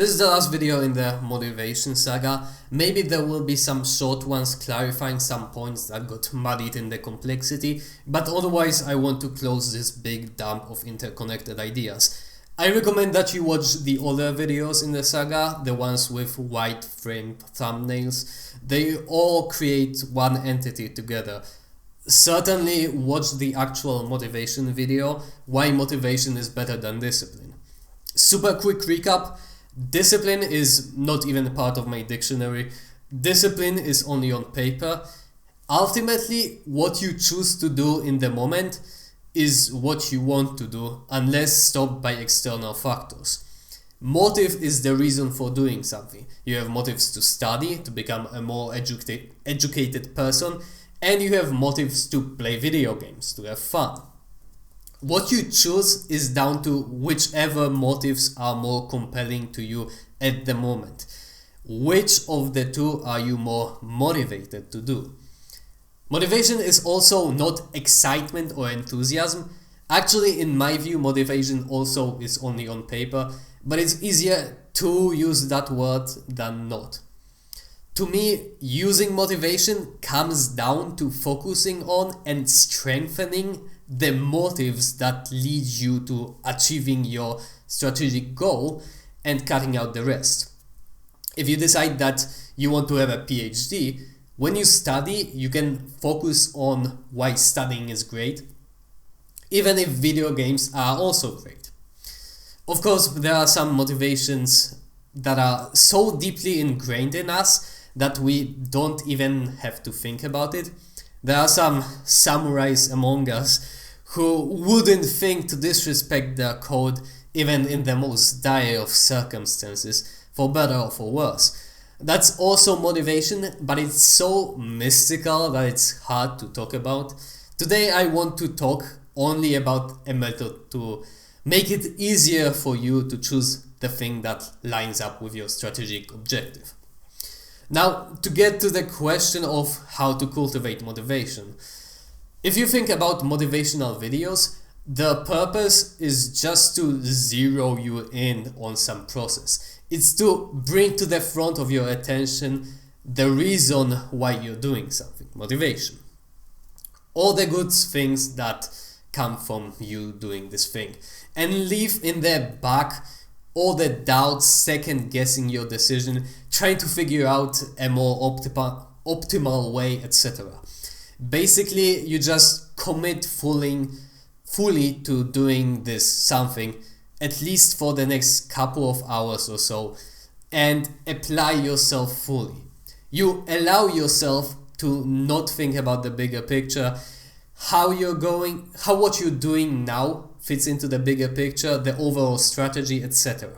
This is the last video in the motivation saga. Maybe there will be some short ones clarifying some points that got muddied in the complexity, but otherwise I want to close this big dump of interconnected ideas. I recommend that you watch the other videos in the saga, the ones with white framed thumbnails. They all create one entity together. Certainly watch the actual motivation video, why motivation is better than discipline. Super quick recap. Discipline is not even a part of my dictionary. Discipline is only on paper. Ultimately, what you choose to do in the moment is what you want to do, unless stopped by external factors. Motive is the reason for doing something. You have motives to study, to become a more educated person, and you have motives to play video games, to have fun. What you choose is down to whichever motives are more compelling to you at the moment. Which of the two are you more motivated to do? Motivation is also not excitement or enthusiasm. Actually, in my view, motivation also is only on paper, but it's easier to use that word than not. To me, using motivation comes down to focusing on and strengthening the motives that lead you to achieving your strategic goal and cutting out the rest. If you decide that you want to have a PhD, when you study, you can focus on why studying is great, even if video games are also great. Of course, there are some motivations that are so deeply ingrained in us that we don't even have to think about it. There are some samurais among us who wouldn't think to disrespect their code even in the most dire of circumstances, for better or for worse. That's also motivation, but it's so mystical that it's hard to talk about. Today I want to talk only about a method to make it easier for you to choose the thing that lines up with your strategic objective. Now, to get to the question of how to cultivate motivation. If you think about motivational videos, the purpose is just to zero you in on some process. It's to bring to the front of your attention the reason why you're doing something, motivation. All the good things that come from you doing this thing. And leave in the back all the doubts, second guessing your decision, trying to figure out a more optimal way, etc. Basically, you just commit fully to doing this something, at least for the next couple of hours or so, and apply yourself fully. You allow yourself to not think about the bigger picture, how what you're doing now fits into the bigger picture, the overall strategy, etc.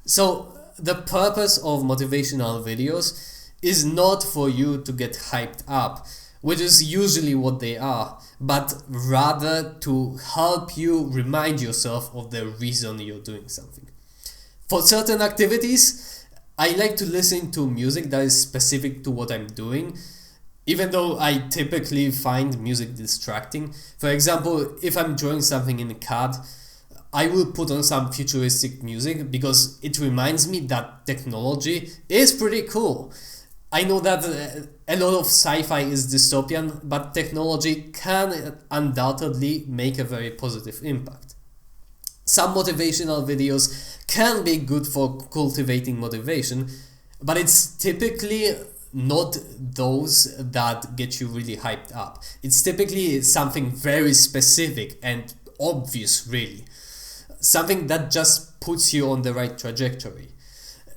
So the purpose of motivational videos is not for you to get hyped up, which is usually what they are, but rather to help you remind yourself of the reason you're doing something. For certain activities, I like to listen to music that is specific to what I'm doing, even though I typically find music distracting. For example, if I'm drawing something in CAD, I will put on some futuristic music because it reminds me that technology is pretty cool. I know that a lot of sci-fi is dystopian, but technology can undoubtedly make a very positive impact. Some motivational videos can be good for cultivating motivation, but it's typically not those that get you really hyped up. It's typically something very specific and obvious, really. Something that just puts you on the right trajectory.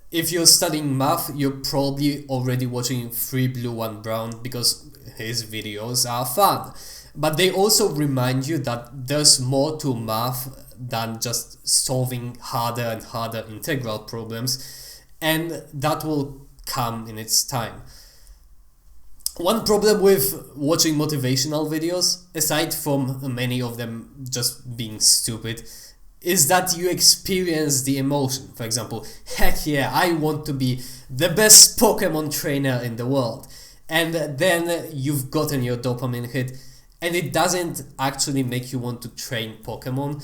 If you're studying math, you're probably already watching 3 Blue 1 Brown because his videos are fun. But they also remind you that there's more to math than just solving harder and harder integral problems, and that will come in its time. One problem with watching motivational videos, aside from many of them just being stupid, is that you experience the emotion. For example, heck yeah, I want to be the best Pokemon trainer in the world. And then you've gotten your dopamine hit and it doesn't actually make you want to train Pokemon.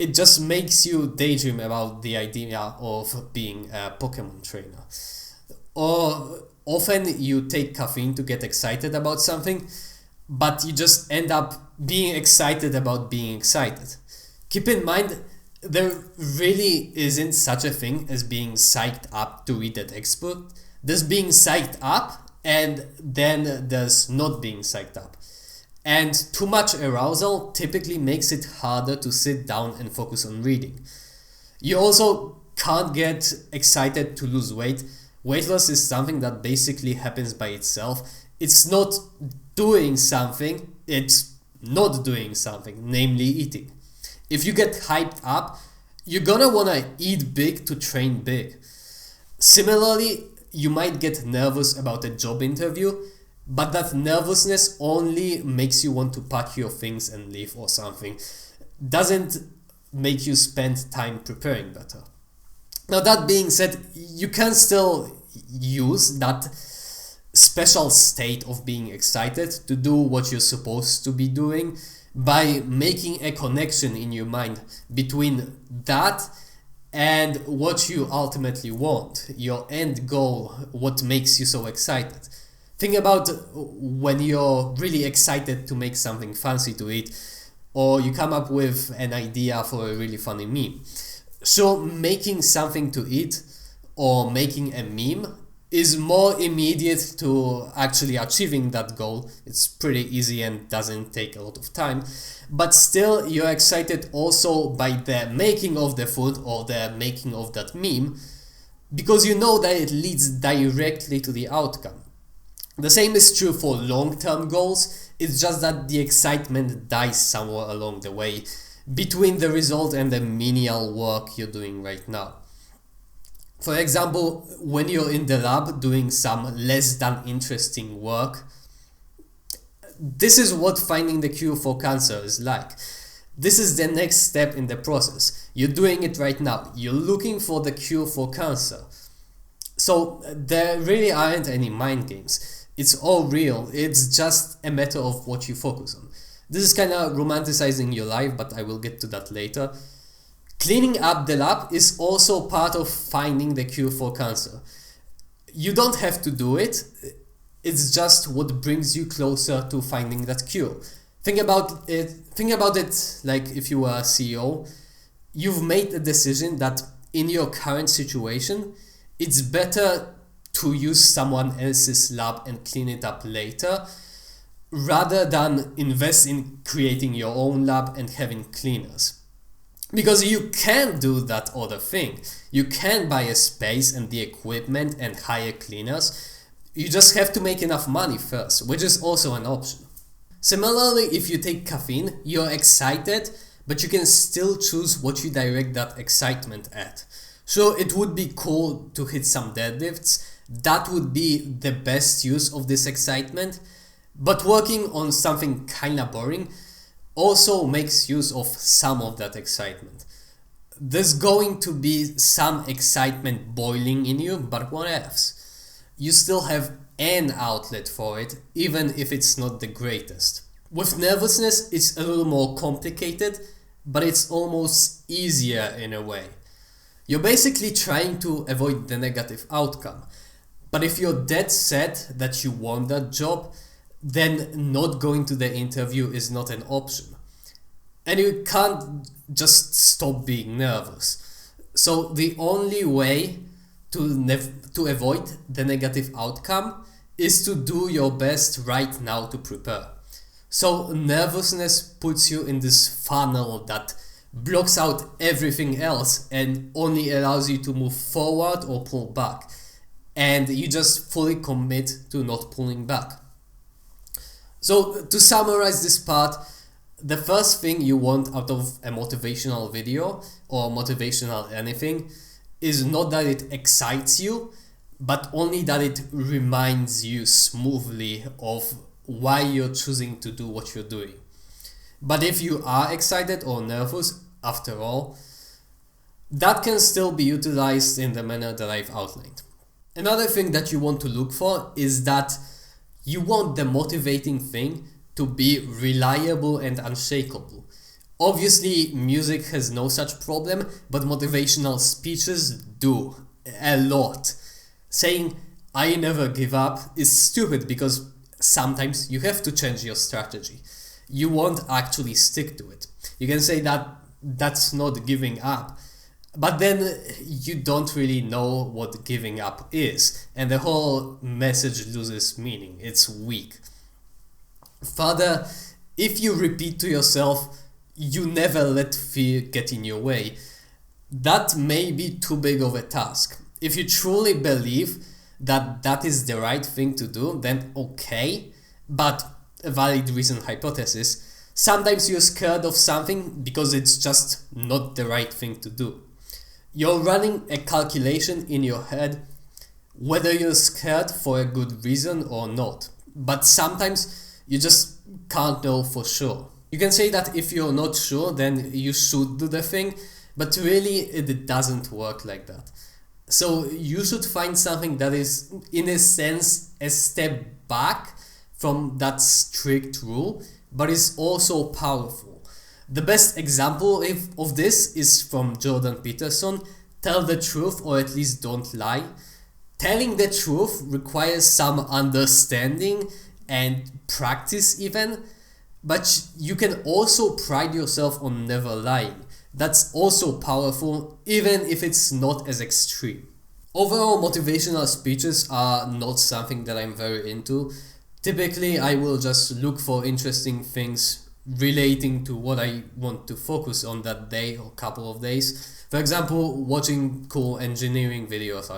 it just makes you daydream about the idea of being a Pokemon trainer. Or often you take caffeine to get excited about something, but you just end up being excited about being excited. Keep in mind, there really isn't such a thing as being psyched up to read a textbook. There's being psyched up, and then there's not being psyched up. And too much arousal typically makes it harder to sit down and focus on reading. You also can't get excited to lose weight. Weight loss is something that basically happens by itself. It's not doing something, it's not doing something, namely eating. If you get hyped up, you're gonna wanna eat big to train big. Similarly, you might get nervous about a job interview, but that nervousness only makes you want to pack your things and leave or something. Doesn't make you spend time preparing better. Now, that being said, you can still use that special state of being excited to do what you're supposed to be doing by making a connection in your mind between that and what you ultimately want, your end goal, what makes you so excited. Think about when you're really excited to make something fancy to eat, or you come up with an idea for a really funny meme. So making something to eat or making a meme is more immediate to actually achieving that goal. It's pretty easy and doesn't take a lot of time, but still you're excited also by the making of the food or the making of that meme, because you know that it leads directly to the outcome. The same is true for long-term goals. It's just that the excitement dies somewhere along the way between the result and the menial work you're doing right now. For example, when you're in the lab doing some less than interesting work, this is what finding the cure for cancer is like. This is the next step in the process. You're doing it right now. You're looking for the cure for cancer. So there really aren't any mind games. It's all real. It's just a matter of what you focus on. This is kind of romanticizing your life, but I will get to that later. Cleaning up the lab is also part of finding the cure for cancer. You don't have to do it. It's just what brings you closer to finding that cure. Think about it like if you were a CEO. You've made a decision that in your current situation, it's better to use someone else's lab and clean it up later, rather than invest in creating your own lab and having cleaners. Because you can do that other thing. You can buy a space and the equipment and hire cleaners. You just have to make enough money first, which is also an option. Similarly, if you take caffeine, you're excited, but you can still choose what you direct that excitement at. So it would be cool to hit some deadlifts. That would be the best use of this excitement. But working on something kinda boring also makes use of some of that excitement. There's going to be some excitement boiling in you, but what else? You still have an outlet for it, even if it's not the greatest. With nervousness, it's a little more complicated, but it's almost easier in a way. You're basically trying to avoid the negative outcome. But if you're dead set that you want that job, then not going to the interview is not an option. And you can't just stop being nervous. So the only way to avoid the negative outcome is to do your best right now to prepare. So nervousness puts you in this funnel that blocks out everything else and only allows you to move forward or pull back. And you just fully commit to not pulling back. So to summarize this part, the first thing you want out of a motivational video or motivational anything is not that it excites you, but only that it reminds you smoothly of why you're choosing to do what you're doing. But if you are excited or nervous, after all, that can still be utilized in the manner that I've outlined. Another thing that you want to look for is that you want the motivating thing to be reliable and unshakable. Obviously, music has no such problem, but motivational speeches do a lot. Saying, I never give up is stupid because sometimes you have to change your strategy. You won't actually stick to it. You can say that that's not giving up, but then you don't really know what giving up is, and the whole message loses meaning. It's weak. Further, if you repeat to yourself, you never let fear get in your way, that may be too big of a task. If you truly believe that that is the right thing to do, then okay, but a valid reason hypothesis. Sometimes you're scared of something because it's just not the right thing to do. You're running a calculation in your head whether you're scared for a good reason or not, but sometimes you just can't know for sure. You can say that if you're not sure, then you should do the thing, but really it doesn't work like that. So you should find something that is, in a sense, a step back from that strict rule, but is also powerful. The best example of this is from Jordan Peterson. Tell the truth, or at least don't lie. Telling the truth requires some understanding and practice even, but you can also pride yourself on never lying. That's also powerful, even if it's not as extreme. Overall, motivational speeches are not something that I'm very into. Typically, I will just look for interesting things relating to what I want to focus on that day or couple of days. For example, watching cool engineering videos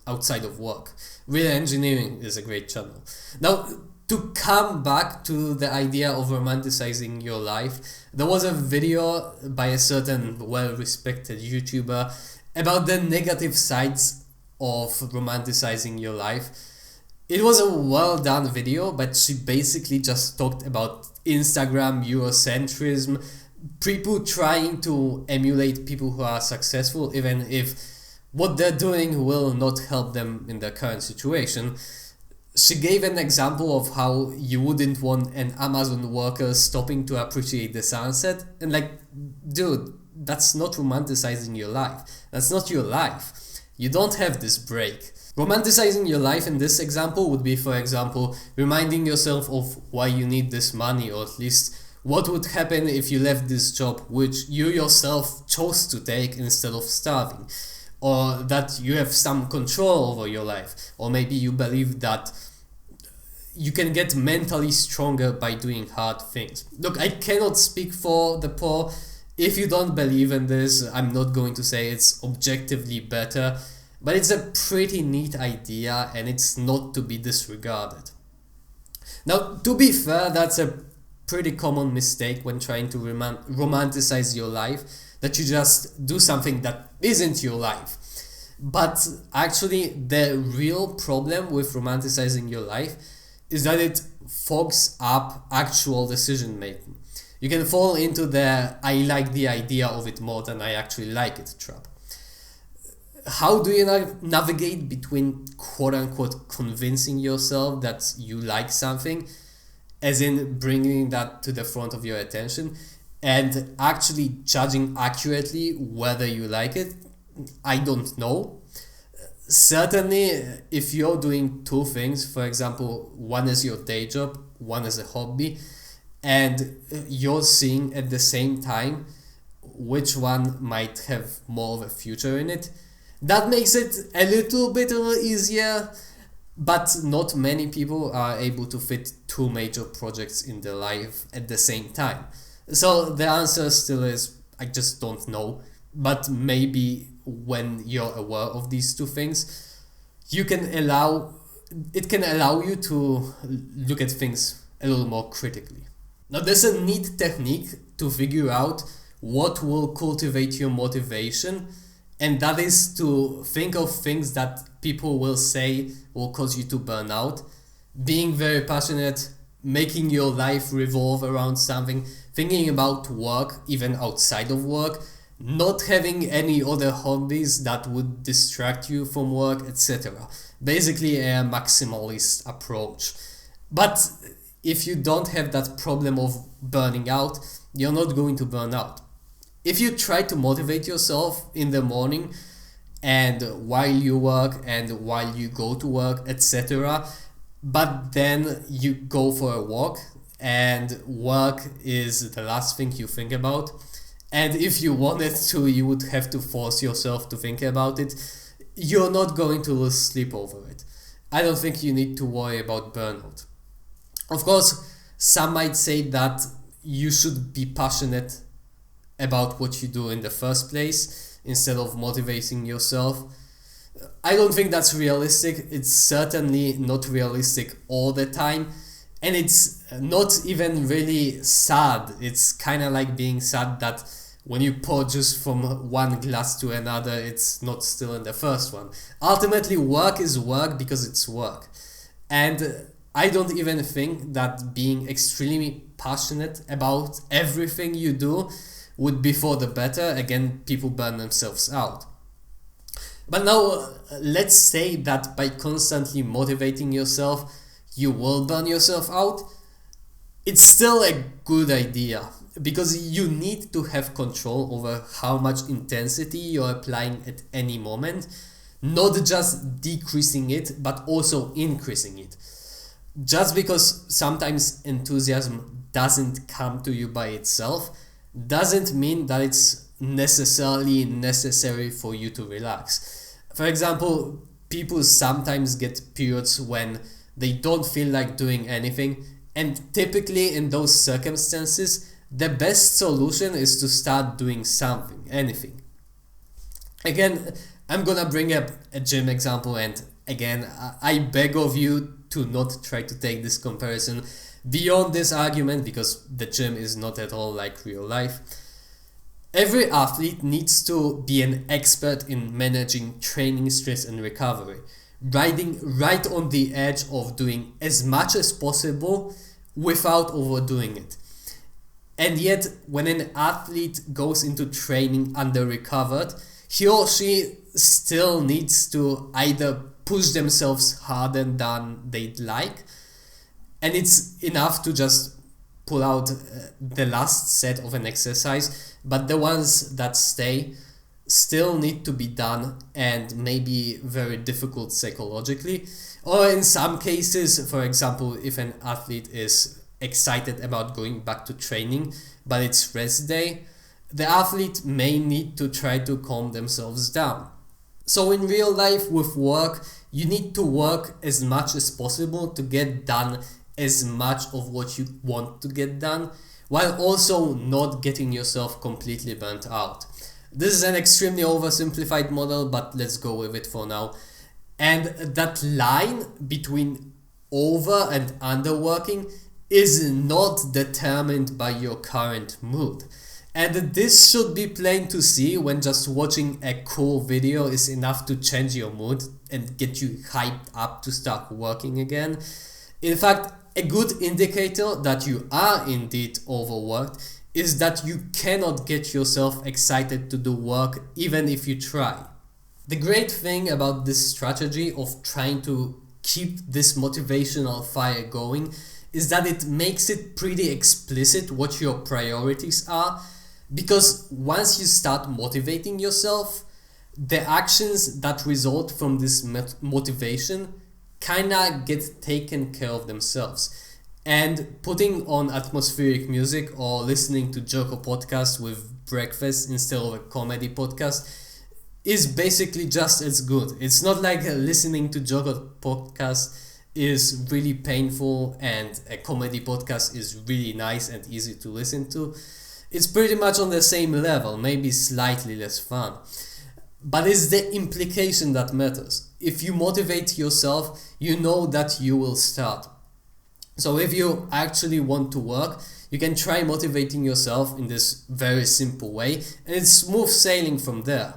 outside of work. Real Engineering is a great channel. Now, to come back to the idea of romanticizing your life, there was a video by a certain well-respected YouTuber about the negative sides of romanticizing your life. It was a well-done video, but she basically just talked about Instagram Eurocentrism, people trying to emulate people who are successful, even if what they're doing will not help them in their current situation. She gave an example of how you wouldn't want an Amazon worker stopping to appreciate the sunset, and like, dude, that's not romanticizing your life. That's not your life. You don't have this break. Romanticizing your life in this example would be, for example, reminding yourself of why you need this money, or at least what would happen if you left this job which you yourself chose to take instead of starving, or that you have some control over your life, or maybe you believe that you can get mentally stronger by doing hard things. Look, I cannot speak for the poor. If you don't believe in this, I'm not going to say it's objectively better, but it's a pretty neat idea and it's not to be disregarded. Now, to be fair, that's a pretty common mistake when trying to romanticize your life, that you just do something that isn't your life. But actually, the real problem with romanticizing your life is that it fogs up actual decision making. You can fall into the I like the idea of it more than I actually like it trap. How do you navigate between quote-unquote convincing yourself that you like something, as in bringing that to the front of your attention, and actually judging accurately whether you like it? I don't know. Certainly, if you're doing two things, for example, one is your day job, one is a hobby, and you're seeing at the same time which one might have more of a future in it, that makes it a little bit easier, but not many people are able to fit two major projects in their life at the same time. So the answer still is, I just don't know, but maybe when you're aware of these two things, it can allow you to look at things a little more critically. Now, there's a neat technique to figure out what will cultivate your motivation, and that is to think of things that people will say will cause you to burn out. Being very passionate, making your life revolve around something, thinking about work even outside of work, not having any other hobbies that would distract you from work, etc. Basically a maximalist approach. But if you don't have that problem of burning out, you're not going to burn out. If you try to motivate yourself in the morning and while you work and while you go to work, etc., but then you go for a walk and work is the last thing you think about, and if you wanted to, you would have to force yourself to think about it, you're not going to lose sleep over it. I don't think you need to worry about burnout. Of course, some might say that you should be passionate about what you do in the first place instead of motivating yourself. I don't think that's realistic. It's certainly not realistic all the time, and it's not even really sad. It's kind of like being sad that when you pour juice from one glass to another, it's not still in the first one. Ultimately, work is work because it's work. And I don't even think that being extremely passionate about everything you do would be for the better. Again, people burn themselves out. But now, let's say that by constantly motivating yourself, you will burn yourself out. It's still a good idea because you need to have control over how much intensity you're applying at any moment, not just decreasing it, but also increasing it. Just because sometimes enthusiasm doesn't come to you by itself doesn't mean that it's necessarily necessary for you to relax. For example, people sometimes get periods when they don't feel like doing anything, and typically in those circumstances, the best solution is to start doing something, anything. Again, I'm gonna bring up a gym example, and again, I beg of you to not try to take this comparison beyond this argument because the gym is not at all like real life. Every athlete needs to be an expert in managing training, stress, and recovery, riding right on the edge of doing as much as possible without overdoing it. And yet, when an athlete goes into training under-recovered, he or she still needs to either push themselves harder than they'd like, and it's enough to just pull out the last set of an exercise, but the ones that stay still need to be done and maybe very difficult psychologically. Or in some cases, for example, if an athlete is excited about going back to training but it's rest day, the athlete may need to try to calm themselves down. So in real life with work, you need to work as much as possible to get done as much of what you want to get done, while also not getting yourself completely burnt out. This is an extremely oversimplified model, but let's go with it for now. And that line between over and underworking is not determined by your current mood. And this should be plain to see when just watching a cool video is enough to change your mood and get you hyped up to start working again. In fact, a good indicator that you are indeed overworked is that you cannot get yourself excited to do work even if you try. The great thing about this strategy of trying to keep this motivational fire going is that it makes it pretty explicit what your priorities are, because once you start motivating yourself, the actions that result from this motivation kinda get taken care of themselves. And putting on atmospheric music or listening to Joko podcast with breakfast instead of a comedy podcast is basically just as good. It's not like listening to Joko podcast is really painful and a comedy podcast is really nice and easy to listen to. It's pretty much on the same level, maybe slightly less fun. But it's the implication that matters. If you motivate yourself, you know that you will start. So if you actually want to work, you can try motivating yourself in this very simple way, and it's smooth sailing from there.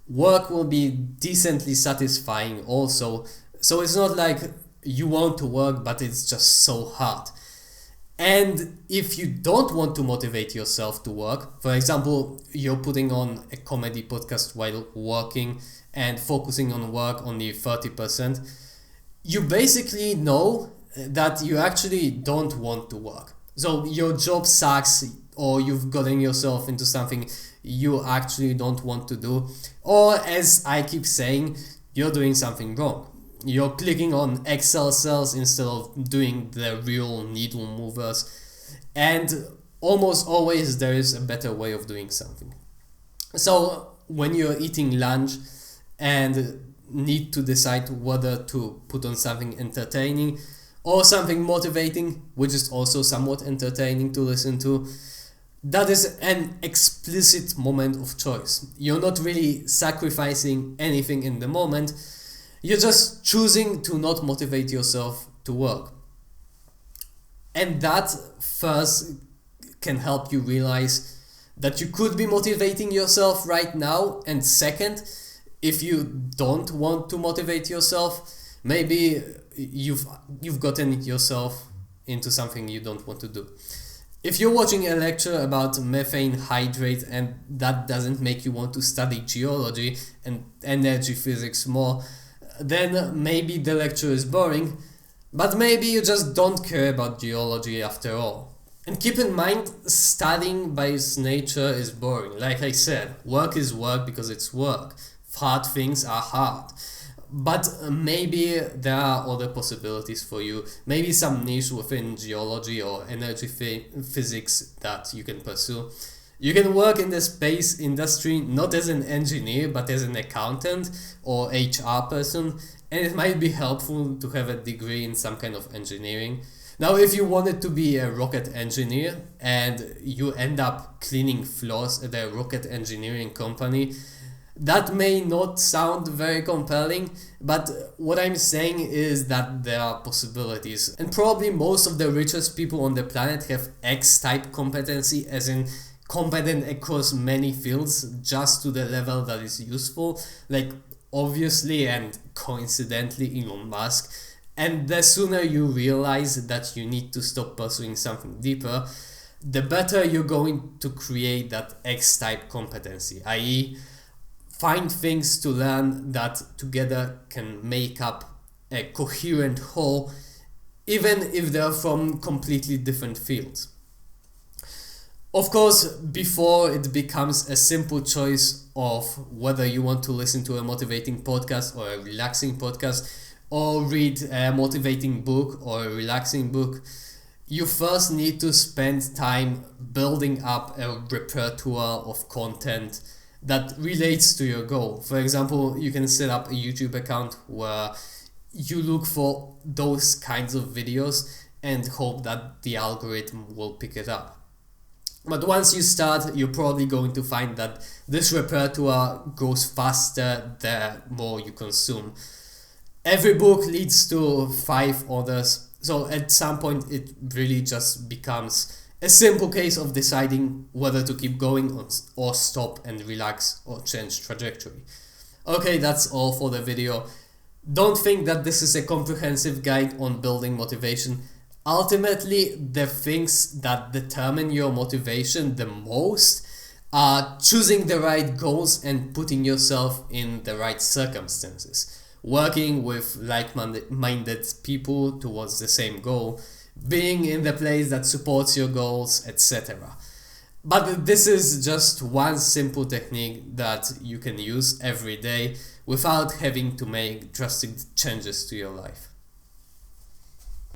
Work will be decently satisfying also, so it's not like you want to work but it's just so hard. And if you don't want to motivate yourself to work, for example, you're putting on a comedy podcast while working and focusing on work only 30%, you basically know that you actually don't want to work. So your job sucks, or you've gotten yourself into something you actually don't want to do, or as I keep saying, you're doing something wrong. You're clicking on Excel cells instead of doing the real needle movers, and almost always there is a better way of doing something. So when you're eating lunch and need to decide whether to put on something entertaining or something motivating, which is also somewhat entertaining to listen to, that is an explicit moment of choice. You're not really sacrificing anything in the moment, you're just choosing to not motivate yourself to work. And that first can help you realize that you could be motivating yourself right now, and second, if you don't want to motivate yourself, maybe you've gotten yourself into something you don't want to do. If you're watching a lecture about methane hydrate and that doesn't make you want to study geology and energy physics more, then maybe the lecture is boring, but maybe you just don't care about geology after all. And keep in mind, studying by its nature is boring. Like I said, work is work because it's work. Hard things are hard. But maybe there are other possibilities for you. Maybe some niche within geology or energy physics that you can pursue. You can work in the space industry not as an engineer but as an accountant or HR person, and it might be helpful to have a degree in some kind of engineering. Now, if you wanted to be a rocket engineer and you end up cleaning floors at a rocket engineering company, that may not sound very compelling, but what I'm saying is that there are possibilities. And probably most of the richest people on the planet have X-type competency, as in competent across many fields, just to the level that is useful. Like, obviously and coincidentally, Elon Musk. And the sooner you realize that you need to stop pursuing something deeper, the better you're going to create that X-type competency, i.e., find things to learn that together can make up a coherent whole, even if they're from completely different fields. Of course, before it becomes a simple choice of whether you want to listen to a motivating podcast or a relaxing podcast, or read a motivating book or a relaxing book, you first need to spend time building up a repertoire of content that relates to your goal. For example, you can set up a YouTube account where you look for those kinds of videos and hope that the algorithm will pick it up. But once you start, you're probably going to find that this repertoire grows faster the more you consume. Every book leads to 5 others, so at some point it really just becomes a simple case of deciding whether to keep going or stop and relax or change trajectory. Okay, that's all for the video. Don't think that this is a comprehensive guide on building motivation. Ultimately, the things that determine your motivation the most are choosing the right goals and putting yourself in the right circumstances. Working with like-minded people towards the same goal, being in the place that supports your goals, etc. But this is just one simple technique that you can use every day without having to make drastic changes to your life.